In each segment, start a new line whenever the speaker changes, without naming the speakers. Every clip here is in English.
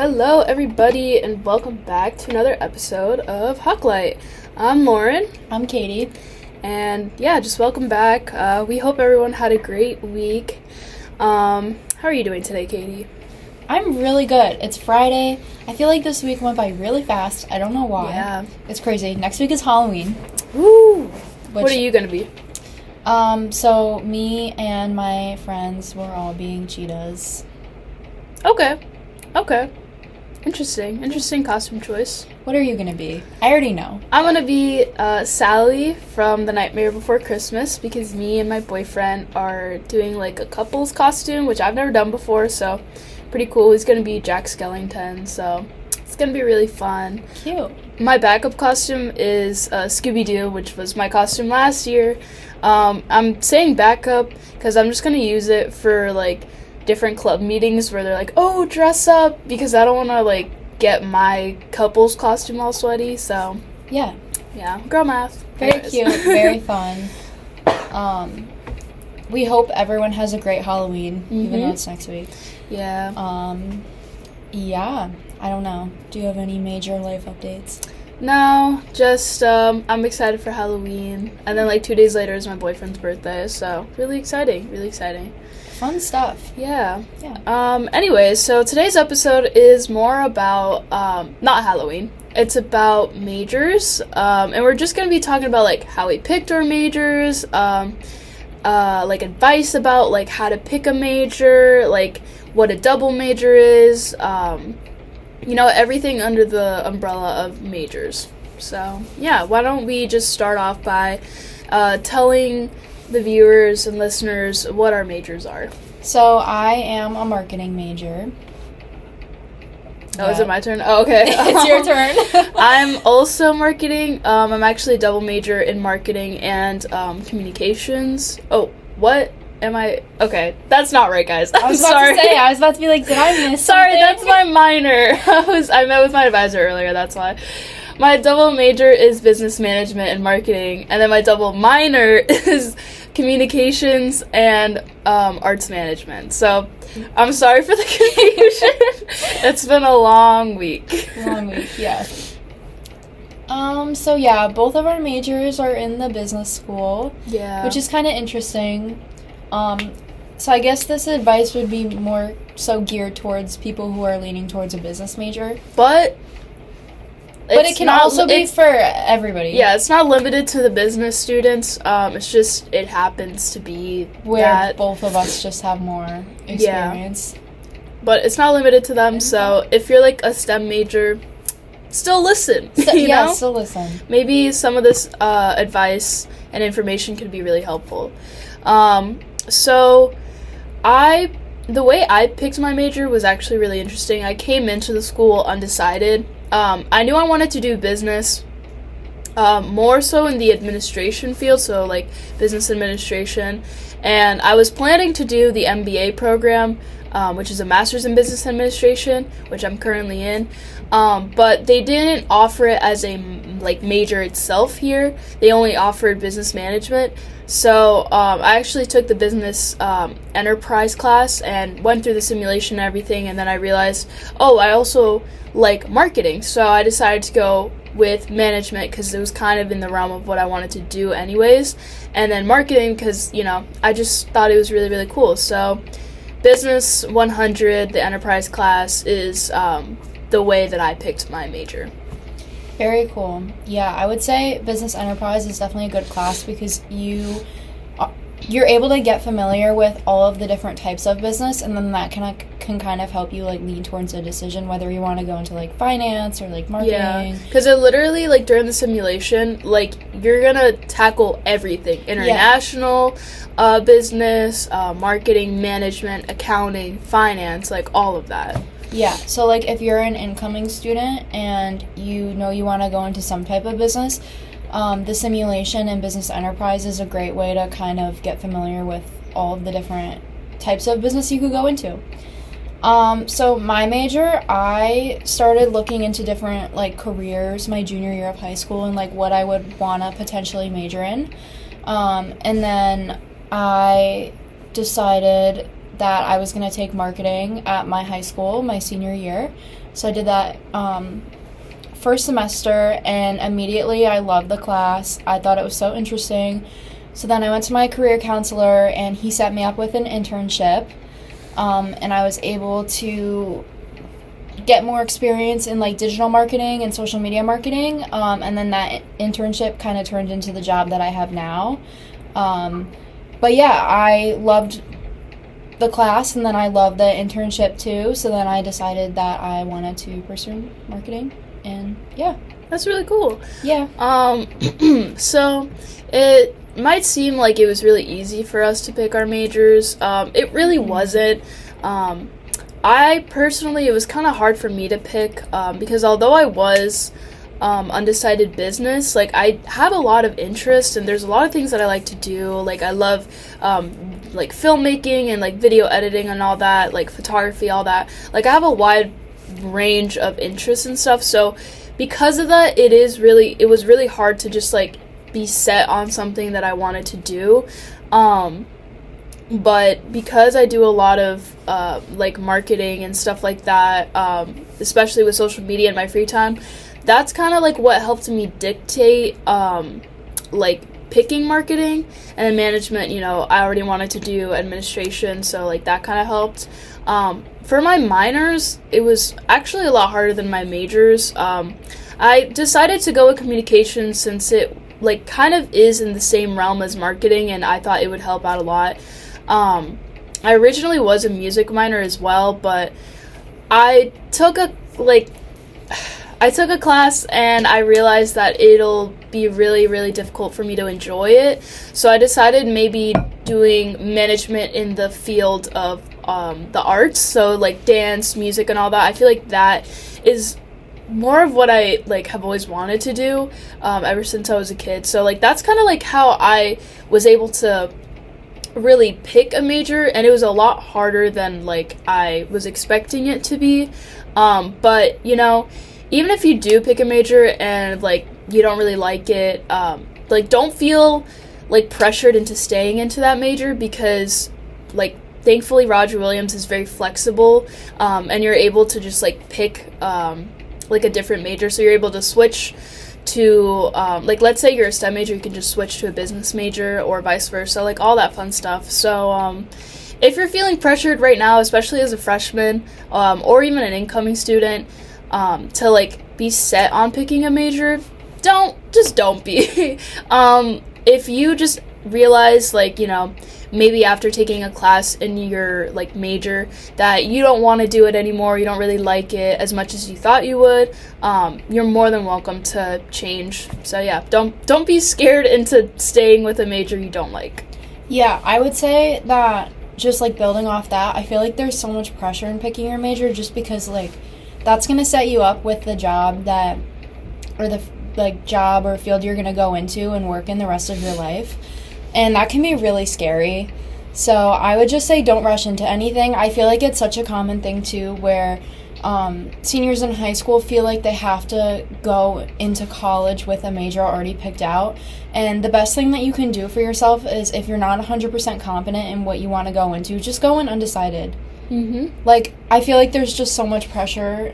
Hello, everybody, and welcome back to another episode of Hucklight. I'm Lauren,
I'm Katie.
and just welcome back. We hope everyone had a great week. How are you doing today, Katie?
I'm really good. It's Friday. I feel like this week went by really fast. I don't know why.
Yeah.
It's crazy. Next week is Halloween.
Woo! What are you going to be?
So me and my friends were all being cheetahs.
Okay. Interesting costume choice.
What are you gonna be? I already know.
I'm going to be Sally from The Nightmare Before Christmas because me and my boyfriend are doing like a couple's costume, which I've never done before, so pretty cool. He's going to be Jack Skellington, so it's going to be really fun.
Cute.
My backup costume is Scooby-Doo, which was my costume last year. I'm saying backup because I'm just going to use it for like different club meetings where they're like, oh, dress up, because I don't want to like get my couple's costume all sweaty, so
Yeah.
girl math.
Very
Anyways.
cute. Very fun. We hope everyone has a great Halloween, even though it's next week.
Yeah.
Yeah. I don't know. Do you have any major life updates?
No, just I'm excited for Halloween, and then like 2 days later is my boyfriend's birthday, so really exciting.
Fun stuff.
Yeah.
Yeah.
Anyways, so today's episode is more about, not Halloween. It's about majors, and we're just gonna be talking about, like, how we picked our majors, like, advice about, like, how to pick a major, like, what a double major is, everything under the umbrella of majors. So, yeah, why don't we just start off by, telling the viewers and listeners what our majors are.
So I am a marketing major.
Oh, is it my turn? Oh, okay.
It's your turn.
I'm also marketing. I'm actually a double major in marketing and communications. Oh, what am I? Okay, that's not right, guys.
I was about to be like, did I miss
Sorry,
something?
that's my minor. I met with my advisor earlier, that's why. My double major is business management and marketing, and then my double minor is communications and arts management. So, I'm sorry for the confusion. It's been a long week.
Yeah. So yeah, both of our majors are in the business school.
Yeah.
Which is kind of interesting. So I guess this advice would be more so geared towards people who are leaning towards a business major.
But
it can also be for everybody.
Yeah, it's not limited to the business students. It's just, it happens to be
where
that.
Both of us just have more experience.
Yeah. But it's not limited to them, so if you're like a STEM major, still listen. You know?
Still listen.
Maybe some of this advice and information could be really helpful. So the way I picked my major was actually really interesting. I came into the school undecided. I knew I wanted to do business, more so in the administration field, so like business administration, and I was planning to do the MBA program, which is a master's in business administration, which I'm currently in, but they didn't offer it as a major itself here. They only offered business management. So I actually took the business enterprise class and went through the simulation and everything, and then I realized, I also like marketing, so I decided to go with management because it was kind of in the realm of what I wanted to do anyways, and then marketing because, I just thought it was really, really cool. So Business 100, the enterprise class, is the way that I picked my major.
Very cool. Yeah, I would say business enterprise is definitely a good class because you're able to get familiar with all of the different types of business, and then that can kind of help you lean towards a decision whether you want to go into finance or marketing.
Yeah, because it literally during the simulation, you're gonna tackle everything: international business, marketing, management, accounting, finance, all of that.
Yeah, so if you're an incoming student and you want to go into some type of business, the simulation and business enterprise is a great way to kind of get familiar with all of the different types of business you could go into. So my major, I started looking into different careers my junior year of high school and what I would want to potentially major in. And then I decided that I was going to take marketing at my high school my senior year. So I did that first semester, and immediately I loved the class. I thought it was so interesting. So then I went to my career counselor, and he set me up with an internship, and I was able to get more experience in like digital marketing and social media marketing, and then that internship kind of turned into the job that I have now. But yeah, I loved the class, and then I loved the internship too, so then I decided that I wanted to pursue marketing, and yeah.
That's really cool.
Yeah.
So it might seem like it was really easy for us to pick our majors. It really wasn't. I personally, it was kind of hard for me to pick, because although I was undecided business, like I have a lot of interest, and there's a lot of things that I like to do. Like I love like filmmaking and like video editing and all that, like photography, all that. Like I have a wide range of interests and stuff. So because of that, it was really hard to just like be set on something that I wanted to do. But because I do a lot of like marketing and stuff like that, especially with social media in my free time, that's kind of like what helped me dictate like picking marketing. And then management, I already wanted to do administration, so like that kind of helped. For my minors, it was actually a lot harder than my majors. I decided to go with communications since it like kind of is in the same realm as marketing, and I thought it would help out a lot. I originally was a music minor as well, but I took a class and I realized that it'll be really, really difficult for me to enjoy it. So I decided maybe doing management in the field of the arts, so like dance, music, and all that. I feel like that is more of what I like have always wanted to do ever since I was a kid. So like that's kind of like how I was able to really pick a major, and it was a lot harder than like I was expecting it to be. But even if you do pick a major and like you don't really like it, like don't feel like pressured into staying into that major, because like thankfully Roger Williams is very flexible, and you're able to just like pick like a different major. So you're able to switch to like let's say you're a STEM major, you can just switch to a business major or vice versa, like all that fun stuff. So if you're feeling pressured right now, especially as a freshman or even an incoming student, to like be set on picking a major, don't be. If you just realize like maybe after taking a class in your like major that you don't want to do it anymore, you don't really like it as much as you thought you would, you're more than welcome to change. So yeah, don't be scared into staying with a major you don't like.
Yeah, I would say that just like building off that, I feel like there's so much pressure in picking your major, just because like that's going to set you up with the job or the like job or field you're going to go into and work in the rest of your life. And that can be really scary. So I would just say don't rush into anything. I feel like it's such a common thing too, where seniors in high school feel like they have to go into college with a major already picked out. And the best thing that you can do for yourself is, if you're not 100% confident in what you want to go into, just go in undecided.
Mm-hmm.
Like, I feel like there's just so much pressure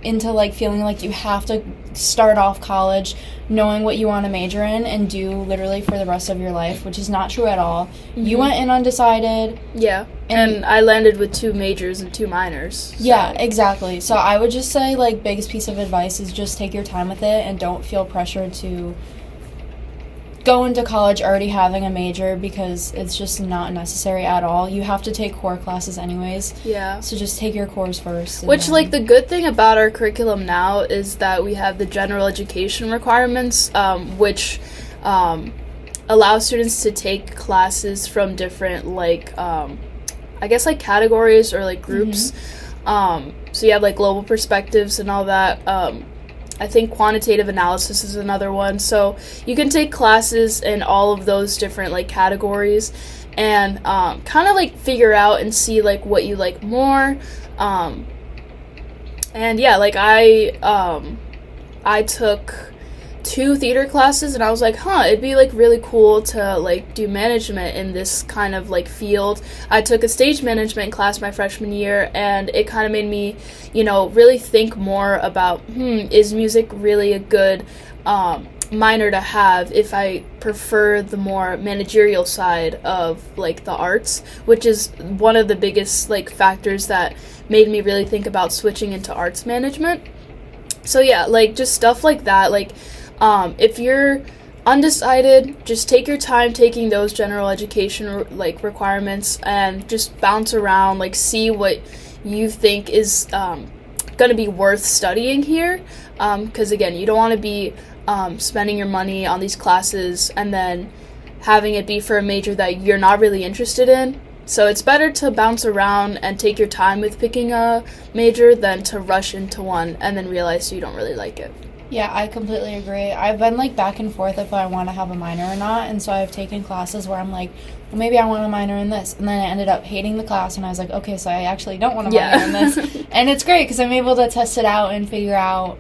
into like feeling like you have to start off college knowing what you want to major in and do literally for the rest of your life, which is not true at all. Mm-hmm. You went in undecided.
Yeah, and I landed with 2 majors and 2 minors. So.
Yeah, exactly. So I would just say, like, biggest piece of advice is just take your time with it and don't feel pressured to go into college already having a major, because it's just not necessary at all. You have to take core classes anyways.
Yeah.
So just take your cores first.
Which, like, the good thing about our curriculum now is that we have the general education requirements, which allow students to take classes from different, like, I guess, like, categories or, like, groups. Mm-hmm. So you have, like, global perspectives and all that. I think quantitative analysis is another one. So you can take classes in all of those different like categories and kind of like figure out and see like what you like more. And yeah, like I took 2 theater classes, and I was like, it'd be like really cool to like do management in this kind of like field. I took a stage management class my freshman year, and it kind of made me, really think more about, is music really a good minor to have if I prefer the more managerial side of like the arts, which is one of the biggest like factors that made me really think about switching into arts management. So yeah, like just stuff like that, like if you're undecided, just take your time taking those general education like requirements and just bounce around, like see what you think is going to be worth studying here, because again, you don't want to be spending your money on these classes and then having it be for a major that you're not really interested in. So it's better to bounce around and take your time with picking a major than to rush into one and then realize you don't really like it.
Yeah, I completely agree. I've been like back and forth if I want to have a minor or not, and so I've taken classes where I'm like, well, maybe I want a minor in this, and then I ended up hating the class, and I was like, okay, so I actually don't want a minor in this. And it's great because I'm able to test it out and figure out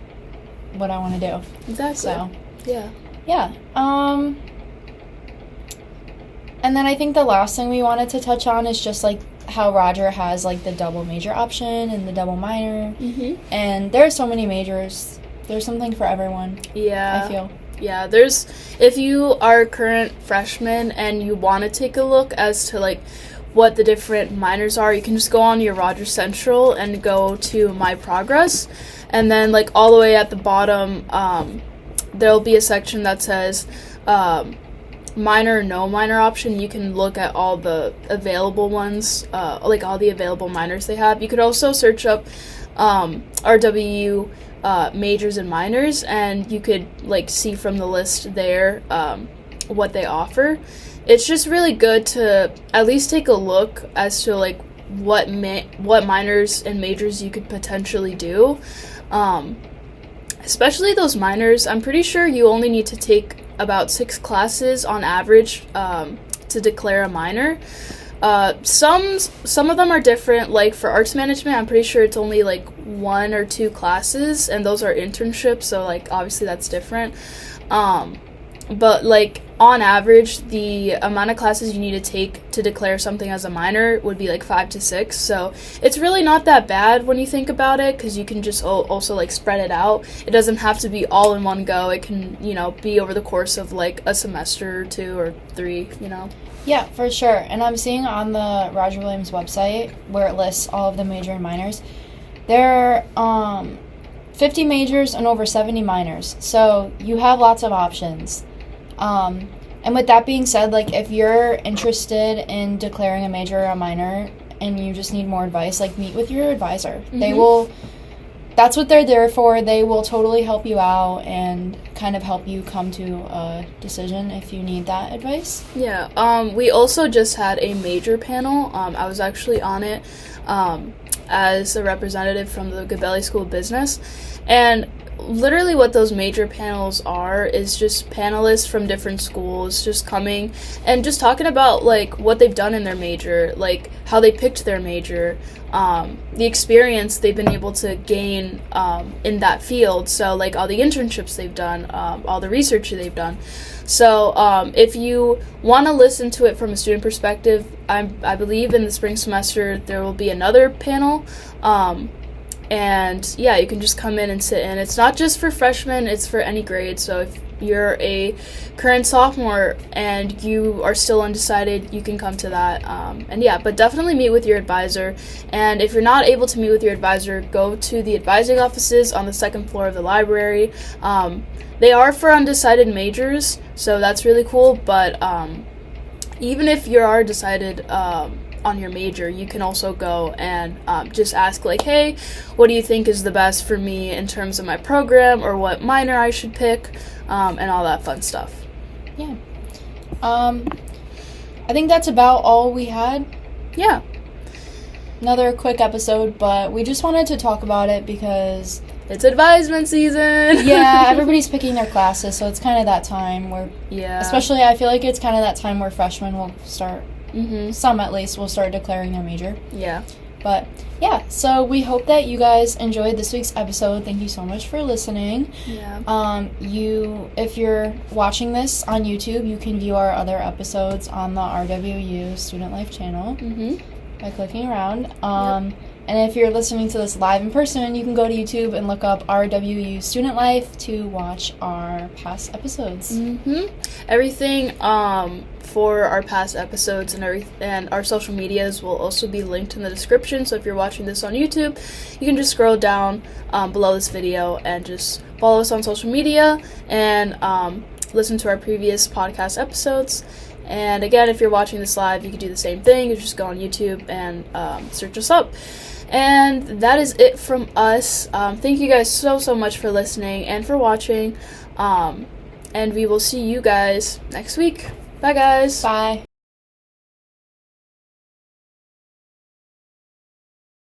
what I want to do.
Exactly.
So,
yeah.
And then I think the last thing we wanted to touch on is just like how Roger has like the double major option and the double minor.
Mm-hmm.
And there are so many majors. There's something for everyone.
Yeah.
I feel.
Yeah, if you are a current freshman and you want to take a look as to like what the different minors are, you can just go on your Rogers Central and go to My Progress, and then like all the way at the bottom, there'll be a section that says minor or no minor option. You can look at all the available ones, like all the available minors they have. You could also search up RWU majors and minors, and you could like see from the list there what they offer. It's just really good to at least take a look as to like what minors and majors you could potentially do, especially those minors. I'm pretty sure you only need to take about 6 classes on average to declare a minor. Some of them are different. Like for arts management, I'm pretty sure it's only like 1 or 2 classes, and those are internships, so like obviously that's different. But like on average, the amount of classes you need to take to declare something as a minor would be like 5 to 6. So it's really not that bad when you think about it, because you can just also like spread it out. It doesn't have to be all in one go. It can, be over the course of like a semester or 2 or 3,
Yeah, for sure. And I'm seeing on the Roger Williams website where it lists all of the major and minors, there are 50 majors and over 70 minors. So you have lots of options. And with that being said, like if you're interested in declaring a major or a minor and you just need more advice, like meet with your advisor. Mm-hmm. That's what they're there for. They will totally help you out and kind of help you come to a decision if you need that advice.
Yeah, we also just had a major panel. I was actually on it as a representative from the Gabelli School of Business. And literally what those major panels are is just panelists from different schools just coming and just talking about like what they've done in their major, like how they picked their major, the experience they've been able to gain in that field, so like all the internships they've done, all the research they've done. So if you want to listen to it from a student perspective, I believe in the spring semester there will be another panel. And yeah, you can just come in and sit in. It's not just for freshmen, it's for any grade. So if you're a current sophomore and you are still undecided, you can come to that. And yeah, but definitely meet with your advisor. And if you're not able to meet with your advisor, go to the advising offices on the 2nd floor of the library. They are for undecided majors, so that's really cool. But even if you are decided on your major, you can also go and just ask like, hey, what do you think is the best for me in terms of my program, or what minor I should pick, and all that fun stuff.
Yeah. I think that's about all we had.
Yeah.
Another quick episode, but we just wanted to talk about it because
it's advisement season.
Yeah, everybody's picking their classes, so it's kind of that time where, especially I feel like it's kind of that time where freshmen will start, some at least, will start declaring their major.
Yeah.
But yeah, so we hope that you guys enjoyed this week's episode. Thank you so much for listening.
Yeah.
If you're watching this on YouTube, you can view our other episodes on the RWU Student Life channel by clicking around. And if you're listening to this live in person, you can go to YouTube and look up RWU Student Life to watch our past episodes.
Everything for our past episodes and our social medias will also be linked in the description. So if you're watching this on YouTube, you can just scroll down below this video and just follow us on social media and listen to our previous podcast episodes. And again, if you're watching this live, you can do the same thing. You just go on YouTube and search us up. And that is it from us. Thank you guys so much for listening and for watching. And we will see you guys next week. Bye, guys.
Bye.